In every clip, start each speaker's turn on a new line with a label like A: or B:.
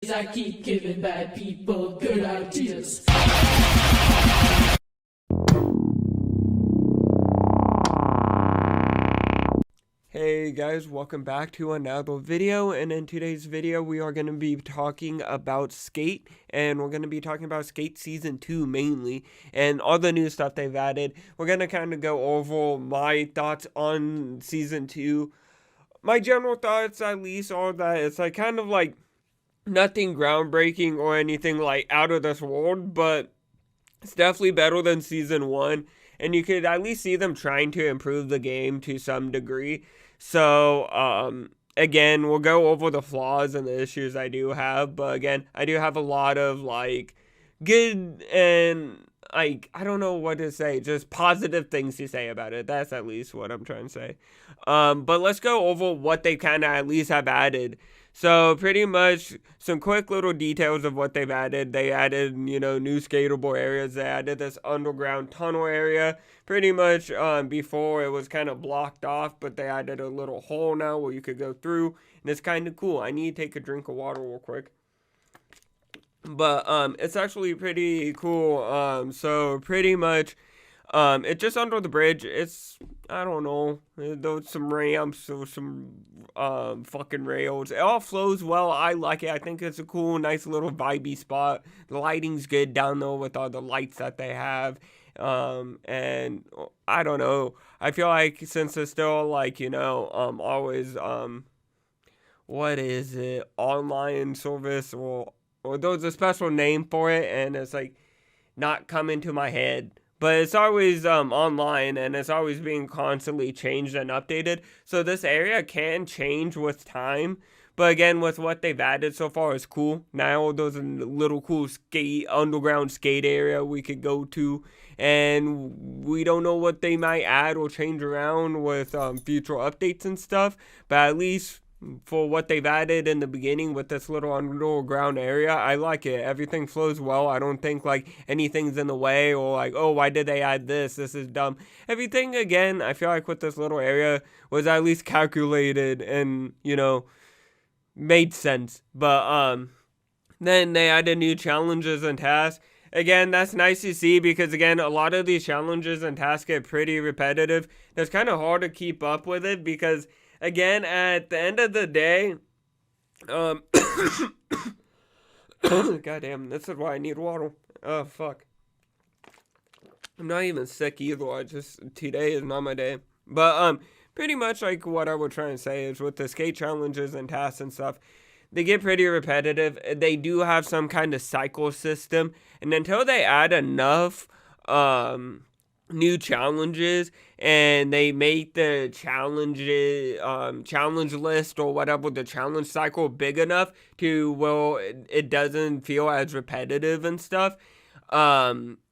A: I keep giving bad people good ideas.
B: Hey guys, welcome back to another video, and in today's video we are going to be talking about Skate, and we're going to be talking about Skate Season 2 mainly, and all the new stuff they've added. We're going to kind of go over my thoughts on Season 2. My general thoughts, at least, are that it's like kind of like nothing groundbreaking or anything like out of this world, but it's definitely better than Season 1, and you could at least see them trying to improve the game to some degree. So, again, we'll go over the flaws and the issues I do have, but again, I do have a lot of, like, good and, like, I don't know what to say, just positive things to say about it. That's at least what I'm trying to say. But let's go over what they kind of at least have added. So pretty much some quick little details of what they've added. They added, new skatable areas. They added this underground tunnel area. Pretty much before it was kind of blocked off, but they added a little hole now where you could go through. And it's kind of cool. I need to take a drink of water real quick. But it's actually pretty cool. So pretty much it's just under the bridge. It's, I don't know, there's some ramps or some fucking rails. It all flows well. I like it. I think it's a cool, nice little vibey spot. The lighting's good down there with all the lights that they have. And I don't know. I feel like since it's still like, always what is it? Online service or there's a special name for it, and it's like not coming to my head. But it's always online, and it's always being constantly changed and updated. So this area can change with time. But again, with what they've added so far is cool. Now there's a little cool underground skate area we could go to. And we don't know what they might add or change around with future updates and stuff. But at least for what they've added in the beginning with this little underground area, I like it. Everything flows well. I don't think like anything's in the way or like, oh, why did they add this? This is dumb. Everything, again, I feel like with this little area was at least calculated and, made sense. But then they added new challenges and tasks. Again, that's nice to see because, again, a lot of these challenges and tasks get pretty repetitive. It's kind of hard to keep up with it because, again, at the end of the day, goddamn, this is why I need water. Oh, fuck. I'm not even sick either. Today is not my day. But, pretty much like what I was trying to say is with the skate challenges and tasks and stuff, they get pretty repetitive. They do have some kind of cycle system, and until they add enough, new challenges and they make the challenge list or whatever, the challenge cycle big enough to it doesn't feel as repetitive and stuff,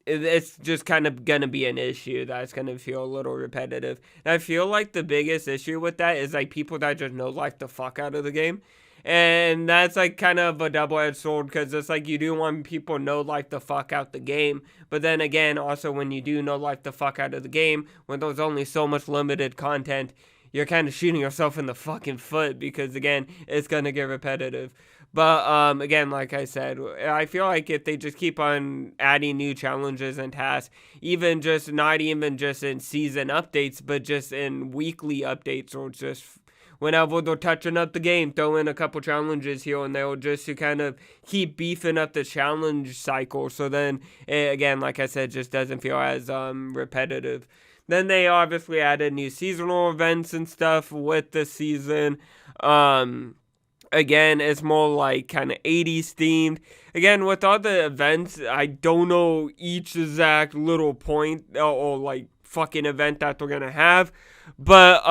B: it's just kind of gonna be an issue that's gonna feel a little repetitive. And I feel like the biggest issue with that is like people that just know like the fuck out of the game. And that's like kind of a double-edged sword because it's like you do want people to know like the fuck out the game. But then again, also when you do know like the fuck out of the game, when there's only so much limited content, you're kind of shooting yourself in the fucking foot because again, it's going to get repetitive. But again, like I said, I feel like if they just keep on adding new challenges and tasks, not even just in season updates, but just in weekly updates or just whenever they're touching up the game, throw in a couple challenges here and there just to kind of keep beefing up the challenge cycle. So then, again, like I said, just doesn't feel as repetitive. Then they obviously added new seasonal events and stuff with the season. Again, it's more like kind of 80s themed. Again, with all the events, I don't know each exact little point or like fucking event that they're gonna have. But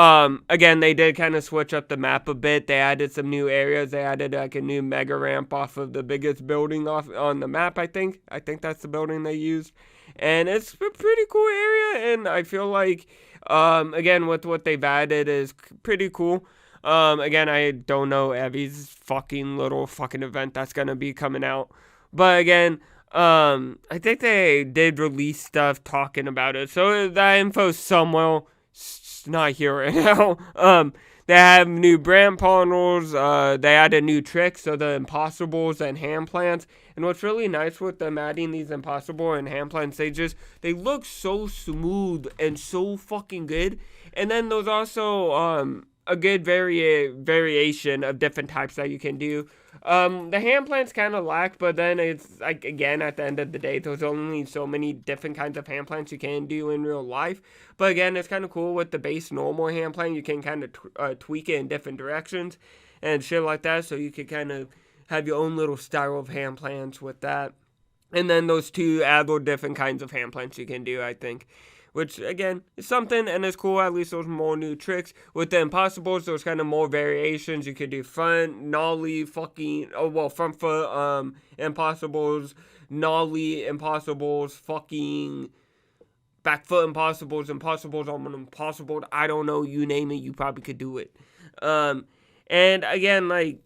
B: again, they did kind of switch up the map a bit. They added some new areas. They added like a new mega ramp off of the biggest building on the map, I think. I think that's the building they used. And it's a pretty cool area, and I feel like again with what they've added is pretty cool. Again, I don't know every fucking little fucking event that's gonna be coming out. But again, I think they did release stuff talking about it. So that info's somewhere. It's not here right now. They have new brand panels. They added new tricks, so the impossibles and hand plants. And what's really nice with them adding these impossible and hand plants, they look so smooth and so fucking good. And then there's also a good variation of different types that you can do. The hand plants kind of lack, but then it's like, again, at the end of the day, there's only so many different kinds of hand plants you can do in real life. But again, it's kind of cool with the base normal hand plant. You can kind of tweak it in different directions and shit like that, so you can kind of have your own little style of hand plants with that. And then those two other different kinds of hand plants you can do, I think. Which, again, is something, and it's cool. At least there's more new tricks. With the impossibles, there's kind of more variations. You could do front, nollie, front foot, impossibles, nollie, impossibles, fucking back foot impossibles on an impossible. I don't know, you name it, you probably could do it. And, again, like,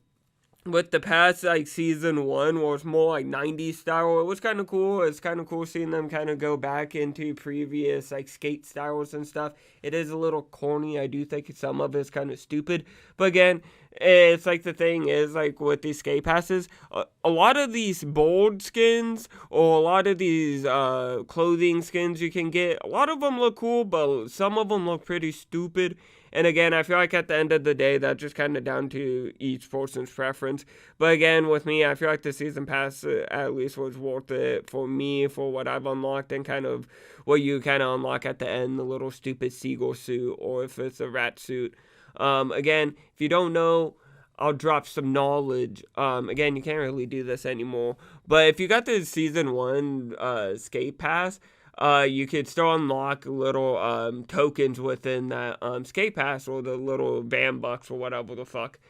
B: with the past, like, season 1 was more like 90s style. It was kind of cool. It's kind of cool seeing them kind of go back into previous, like, skate styles and stuff. It is a little corny. I do think some of it's kind of stupid. But again, it's like the thing is, like, with these skate passes, a lot of these board skins or a lot of these clothing skins you can get, a lot of them look cool, but some of them look pretty stupid. And again, I feel like at the end of the day, that's just kind of down to each person's preference. But again, with me, I feel like the season pass at least was worth it for me, for what I've unlocked, and kind of what you kind of unlock at the end, the little stupid seagull suit, or if it's a rat suit. Again, if you don't know, I'll drop some knowledge. Again, you can't really do this anymore. But if you got the season 1 skate pass, you could still unlock little tokens within that skate pass, or the little van bucks or whatever the fuck.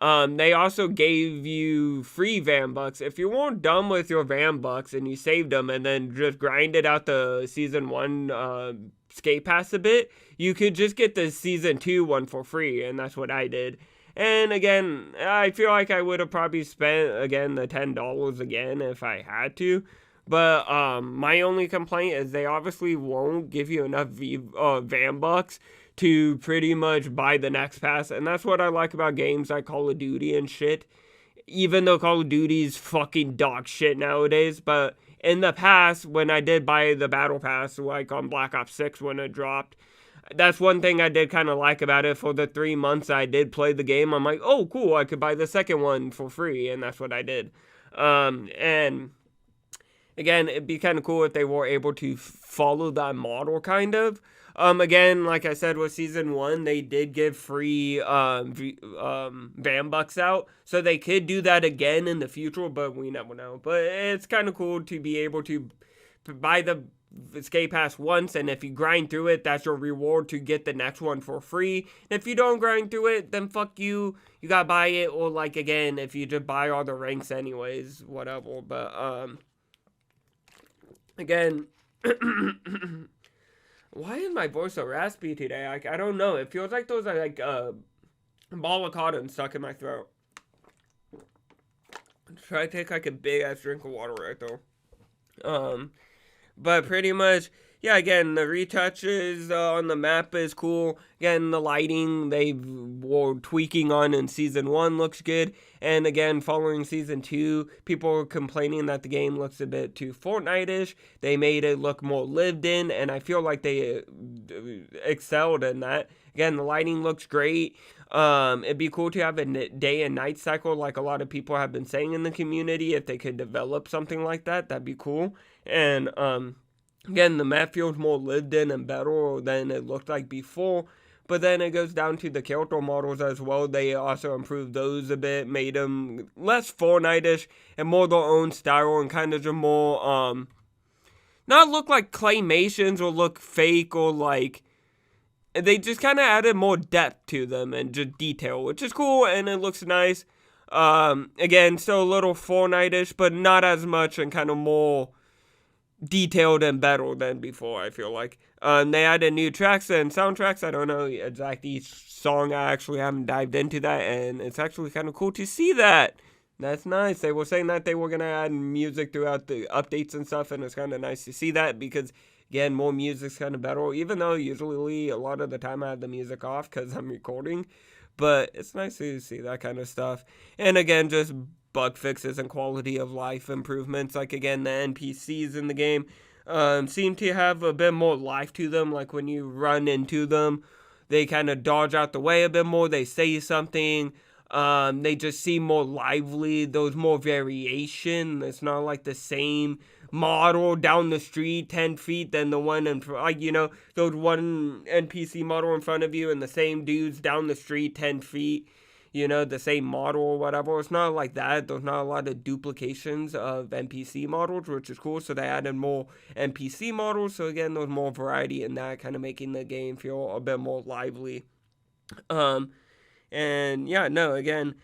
B: They also gave you free van bucks. If you weren't done with your van bucks and you saved them and then just grinded out the season 1 skate pass a bit, you could just get the season 2 one for free, and that's what I did. And again, I feel like I would have probably spent, again, the $10 again if I had to. But my only complaint is they obviously won't give you enough van bucks to pretty much buy the next pass. And that's what I like about games like Call of Duty and shit. Even though Call of Duty's fucking dog shit nowadays. But in the past, when I did buy the Battle Pass, like on Black Ops 6 when it dropped, that's one thing I did kind of like about it. For the 3 months I did play the game, I'm like, oh, cool, I could buy the second one for free. And that's what I did. And again, it'd be kind of cool if they were able to follow that model, kind of. Again, like I said, with season 1, they did give free van bucks out, so they could do that again in the future, but we never know. But it's kind of cool to be able to buy the skate pass once, and if you grind through it, that's your reward to get the next one for free. And if you don't grind through it, then fuck you, you gotta buy it, or like, again, if you just buy all the ranks anyways, whatever. But again, why is my voice so raspy today? I don't know. It feels like those are like ball of cotton stuck in my throat. Try to take like a big ass drink of water right there. But pretty much, yeah, again, the retouches on the map is cool. Again, the lighting they were tweaking on in Season 1 looks good. And again, following Season 2, people were complaining that the game looks a bit too Fortnite-ish. They made it look more lived in, and I feel like they excelled in that. Again, the lighting looks great. It'd be cool to have a day and night cycle like a lot of people have been saying in the community. If they could develop something like that, that'd be cool. And again, the map feels more lived in and better than it looked like before. But then it goes down to the character models as well. They also improved those a bit, made them less Fortnite-ish and more their own style, and kind of just more, not look like claymations or look fake, or like, they just kind of added more depth to them and just detail, which is cool, and it looks nice. Again, still a little Fortnite-ish, but not as much, and kind of more detailed and better than before, I feel like. They added new tracks and soundtracks. I don't know exactly each song. I actually haven't dived into that, and it's actually kind of cool to see that. That's nice. They were saying that they were going to add music throughout the updates and stuff, and it's kind of nice to see that, because again, more music's kind of better, even though usually a lot of the time I have the music off because I'm recording. but it's nice to see that kind of stuff. And again, just bug fixes and quality of life improvements. Like, again, the NPCs in the game seem to have a bit more life to them. Like, when you run into them, they kind of dodge out the way a bit more. They say something. They just seem more lively. There's more variation. It's not like the same model down the street 10 feet than the one in, like, you know, there's one NPC model in front of you and the same dudes down the street 10 feet, you know, the same model or whatever. It's not like that. There's not a lot of duplications of NPC models, which is cool. So they added more NPC models. So again, there's more variety in that, kind of making the game feel a bit more lively. And yeah, no, again,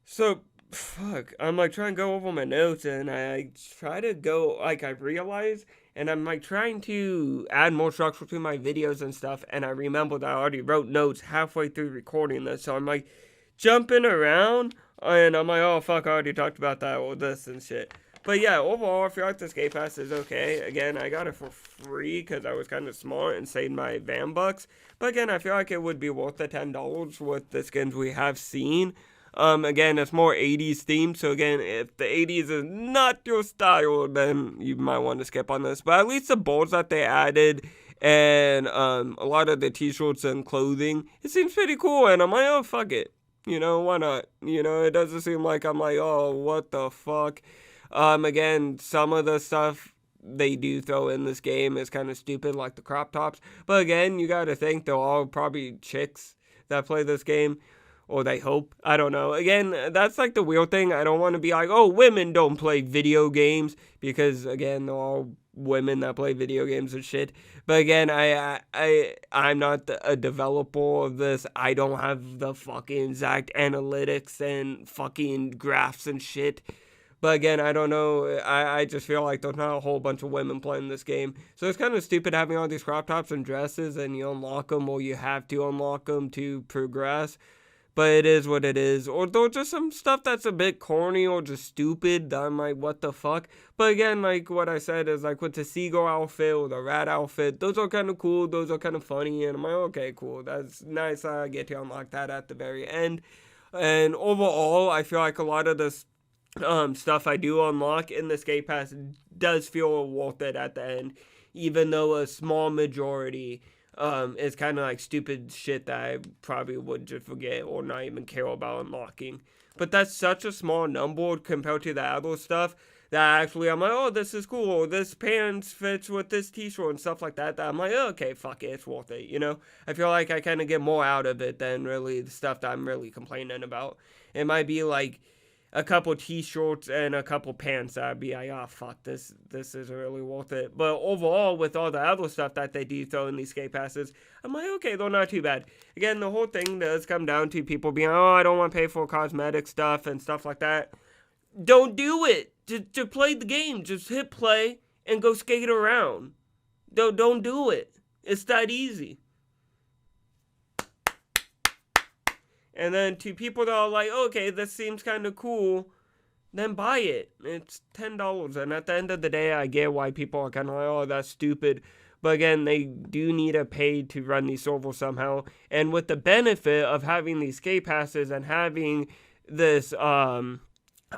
B: so fuck, I'm like trying to go over my notes, and I try to go, like, I realize, and I'm like trying to add more structure to my videos and stuff, and I remember that I already wrote notes halfway through recording this, so I'm like jumping around, and I'm like, oh fuck, I already talked about that or this and shit. But yeah, overall, I feel like this Game Pass is okay. Again, I got it for free because I was kind of smart and saved my van bucks. But again, I feel like it would be worth the $10 with the skins we have seen. Again, it's more 80s themed. So again, if the 80s is not your style, then you might want to skip on this. But at least the boards that they added and a lot of the t-shirts and clothing, it seems pretty cool. And I'm like, oh, fuck it. You know, why not? You know, it doesn't seem like I'm like, oh, what the fuck? Again, some of the stuff they do throw in this game is kind of stupid, like the crop tops. But again, you got to think they're all probably chicks that play this game, or they hope. I don't know. Again, that's like the weird thing. I don't want to be like, oh, women don't play video games, because again, they're all women that play video games and shit. But again, I'm not a developer of this. I don't have the fucking exact analytics and fucking graphs and shit. But again, I don't know, I just feel like there's not a whole bunch of women playing this game. So it's kind of stupid having all these crop tops and dresses, and you unlock them, or you have to unlock them to progress. But it is what it is. Or there's just some stuff that's a bit corny or just stupid that I'm like, what the fuck? But again, like what I said is like with the seagull outfit or the rat outfit, those are kind of cool, those are kind of funny, and I'm like, okay, cool. That's nice, I get to unlock that at the very end. And overall, I feel like a lot of this stuff I do unlock in this Game Pass does feel worth it at the end, even though a small majority is kind of like stupid shit that I probably would just forget or not even care about unlocking. But that's such a small number compared to the other stuff that actually I'm like, oh, this is cool, or this pants fits with this t-shirt and stuff like that, that I'm like, oh, okay, fuck it, it's worth it, you know? I feel like I kind of get more out of it than really the stuff that I'm really complaining about. It might be like a couple t-shirts and a couple pants, I'd be like, oh, fuck, this isn't really worth it. But overall, with all the other stuff that they do throw in these Game Passes, I'm like, okay, they're not too bad. Again, the whole thing does come down to people being, oh, I don't want to pay for cosmetic stuff and stuff like that. Don't do it. Just play the game. Just hit play and go skate around. Don't do it. It's that easy. And then to people that are like, okay, this seems kind of cool, then buy it. It's $10. And at the end of the day, I get why people are kind of like, oh, that's stupid. But again, they do need to pay to run these servers somehow. And with the benefit of having these Game Passes and having this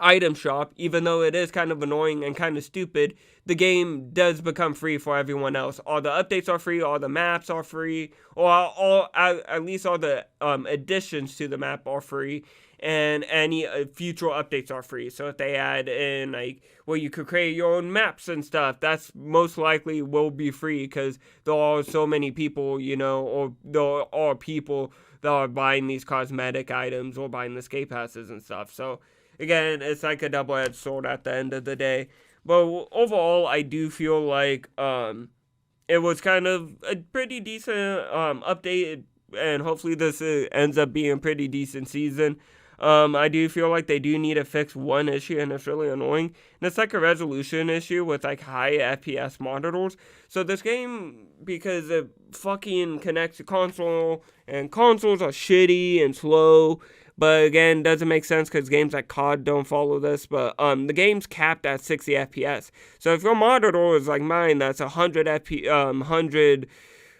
B: item shop, even though it is kind of annoying and kind of stupid, the game does become free for everyone else. All the updates are free, all the maps are free, or at least all the additions to the map are free, and any future updates are free. So if they add in, like, well, you could create your own maps and stuff, that's most likely will be free, because there are so many people, you know, or there are people that are buying these cosmetic items or buying the Game Passes and stuff. So again, it's like a double-edged sword at the end of the day. But overall, I do feel like it was kind of a pretty decent update, and hopefully this ends up being a pretty decent season. I do feel like they do need to fix one issue, and it's really annoying. And it's like a resolution issue with like high FPS monitors. So this game, because it fucking connects to console, and consoles are shitty and slow. But again, doesn't make sense because games like COD don't follow this. But the game's capped at 60 FPS. So if your monitor is like mine, that's 100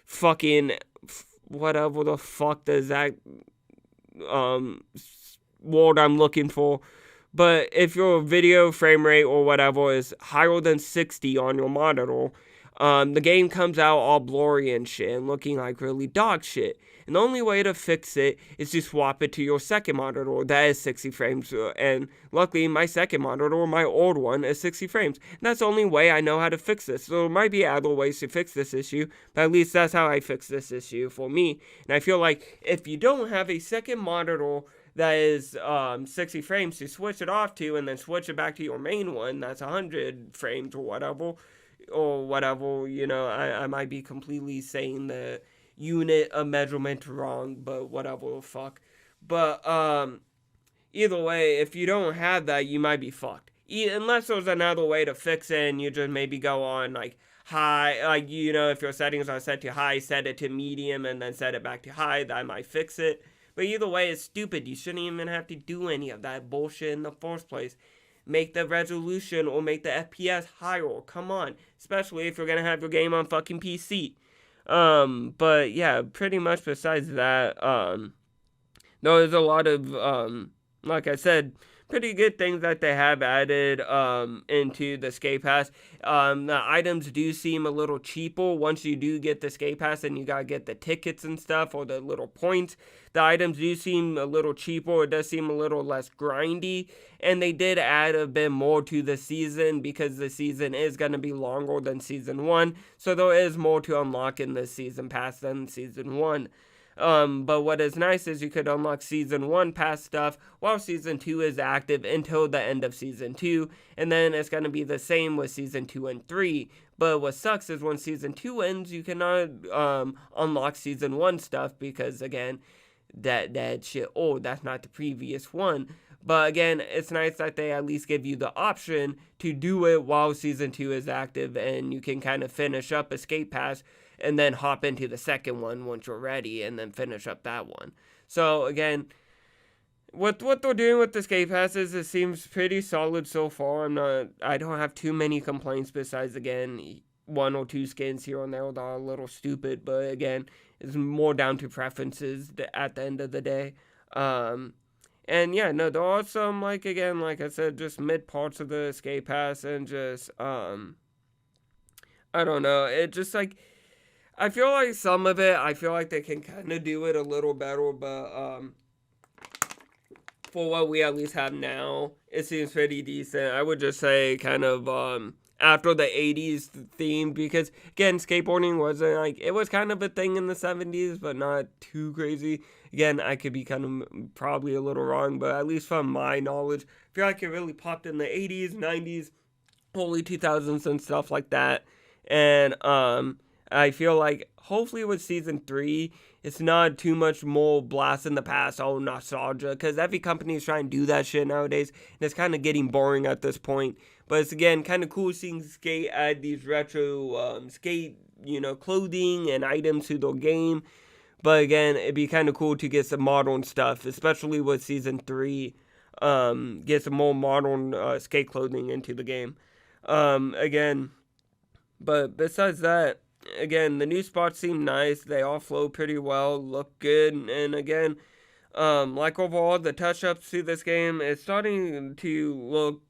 B: fucking whatever the fuck does that word I'm looking for. But if your video frame rate or whatever is higher than 60 on your monitor, the game comes out all blurry and shit and looking like really dog shit. And the only way to fix it is to swap it to your second monitor that is 60 frames. And luckily, my second monitor, my old one, is 60 frames. And that's the only way I know how to fix this. So there might be other ways to fix this issue, but at least that's how I fix this issue for me. And I feel like if you don't have a second monitor that is 60 frames to switch it off to and then switch it back to your main one that's 100 frames or whatever, you know, I might be completely saying the unit of measurement wrong, but whatever, fuck. But either way, if you don't have that, you might be fucked. Unless there's another way to fix it and you just maybe go on like high, like, you know, if your settings are set to high, set it to medium and then set it back to high, that might fix it. But either way, it's stupid. You shouldn't even have to do any of that bullshit in the first place. Make the resolution or make the FPS higher. Come on. Especially if you're going to have your game on fucking PC. But yeah, pretty much besides that, there's a lot of, like I said, pretty good things that they have added into the Skate Pass. The items do seem a little cheaper once you do get the Skate Pass and you gotta get the tickets and stuff or the little points. The items do seem a little cheaper. It does seem a little less grindy. And they did add a bit more to the season because the season is going to be longer than Season 1. So there is more to unlock in this Season Pass than Season 1. But what is nice is you could unlock Season 1 pass stuff while Season 2 is active until the end of Season 2. And then it's going to be the same with Season 2 and 3. But what sucks is when Season 2 ends, you cannot unlock Season 1 stuff because, again, that shit, that's not the previous one. But again, it's nice that they at least give you the option to do it while Season 2 is active and you can kind of finish up Escape Pass and then hop into the second one once you're ready and then finish up that one. So again, what they're doing with the Escape Passes, it seems pretty solid so far. I don't have too many complaints besides, again, 1 or 2 skins here and there that are a little stupid, but again, it's more down to preferences at the end of the day. And yeah, no, there are some, like, again, like I said, just mid parts of the Escape Pass and just, I don't know, it just, like, I feel like some of it, I feel like they can kind of do it a little better, but, for what we at least have now, it seems pretty decent. I would just say kind of, after the 80s theme, because, again, skateboarding wasn't, like, it was kind of a thing in the 70s, but not too crazy. Again, I could be kind of probably a little wrong, but at least from my knowledge, I feel like it really popped in the 80s, 90s, early 2000s and stuff like that. And, I feel like, hopefully with Season 3, it's not too much more blast in the past, nostalgia, because every company is trying to do that shit nowadays, and it's kind of getting boring at this point. But it's, again, kind of cool seeing Skate add these retro skate, you know, clothing and items to their game. But again, it'd be kind of cool to get some modern stuff, especially with Season 3, get some more modern skate clothing into the game. Again, but besides that, again, the new spots seem nice. They all flow pretty well, look good, and again, like overall, the touch-ups to this game is starting to look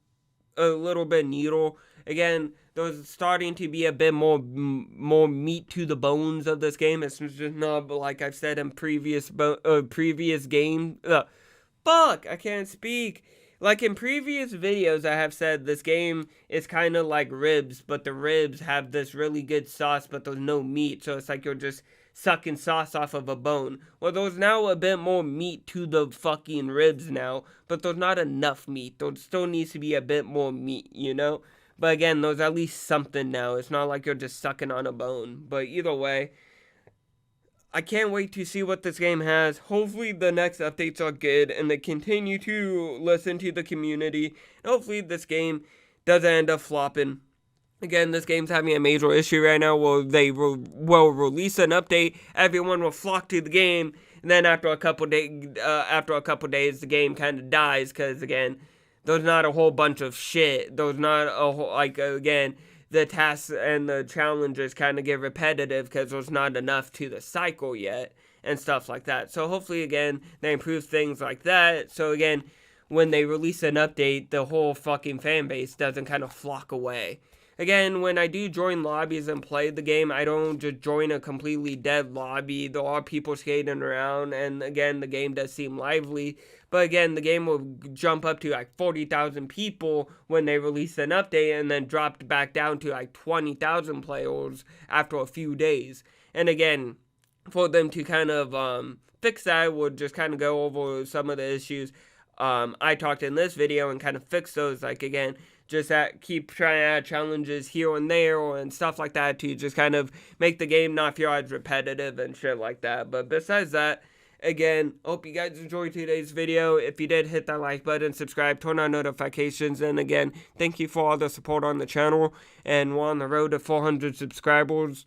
B: a little bit neater. Again, there's starting to be a bit more meat to the bones of this game. It's just not, like I've said in previous game. Fuck, I can't speak. Like in previous videos, I have said this game is kind of like ribs, but the ribs have this really good sauce, but there's no meat, so it's like you're just sucking sauce off of a bone. Well, there's now a bit more meat to the fucking ribs now, but there's not enough meat. There still needs to be a bit more meat, you know? But again, there's at least something now. It's not like you're just sucking on a bone. But either way, I can't wait to see what this game has. Hopefully the next updates are good and they continue to listen to the community. And hopefully this game doesn't end up flopping. Again, this game's having a major issue right now where they will release an update, everyone will flock to the game, and then after a couple days, the game kind of dies because, again, there's not a whole bunch of shit. There's not a whole, like, again, the tasks and the challenges kind of get repetitive because there's not enough to the cycle yet. and stuff like that. So hopefully, again, they improve things like that. So again, when they release an update, the whole fucking fan base doesn't kind of flock away. Again, when I do join lobbies and play the game, I don't just join a completely dead lobby. There are people skating around, and again, the game does seem lively. But again, the game will jump up to like 40,000 people when they release an update, and then drop back down to like 20,000 players after a few days. And again, for them to kind of fix that, we'll just kind of go over some of the issues I talked in this video and kind of fix those. Like again, just keep trying to add challenges here and there and stuff like that to just kind of make the game not feel as repetitive and shit like that. But besides that, again, hope you guys enjoyed today's video. If you did, hit that like button, subscribe, turn on notifications, and again, thank you for all the support on the channel. And we're on the road to 400 subscribers.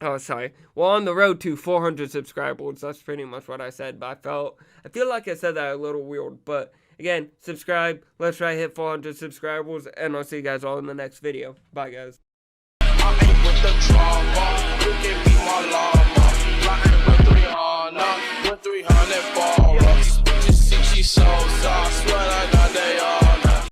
B: Oh, sorry. We're on the road to 400 subscribers. That's pretty much what I said, but I feel like I said that a little weird. But again, subscribe. Let's try to hit 400 subscribers, and I'll see you guys all in the next video. Bye, guys.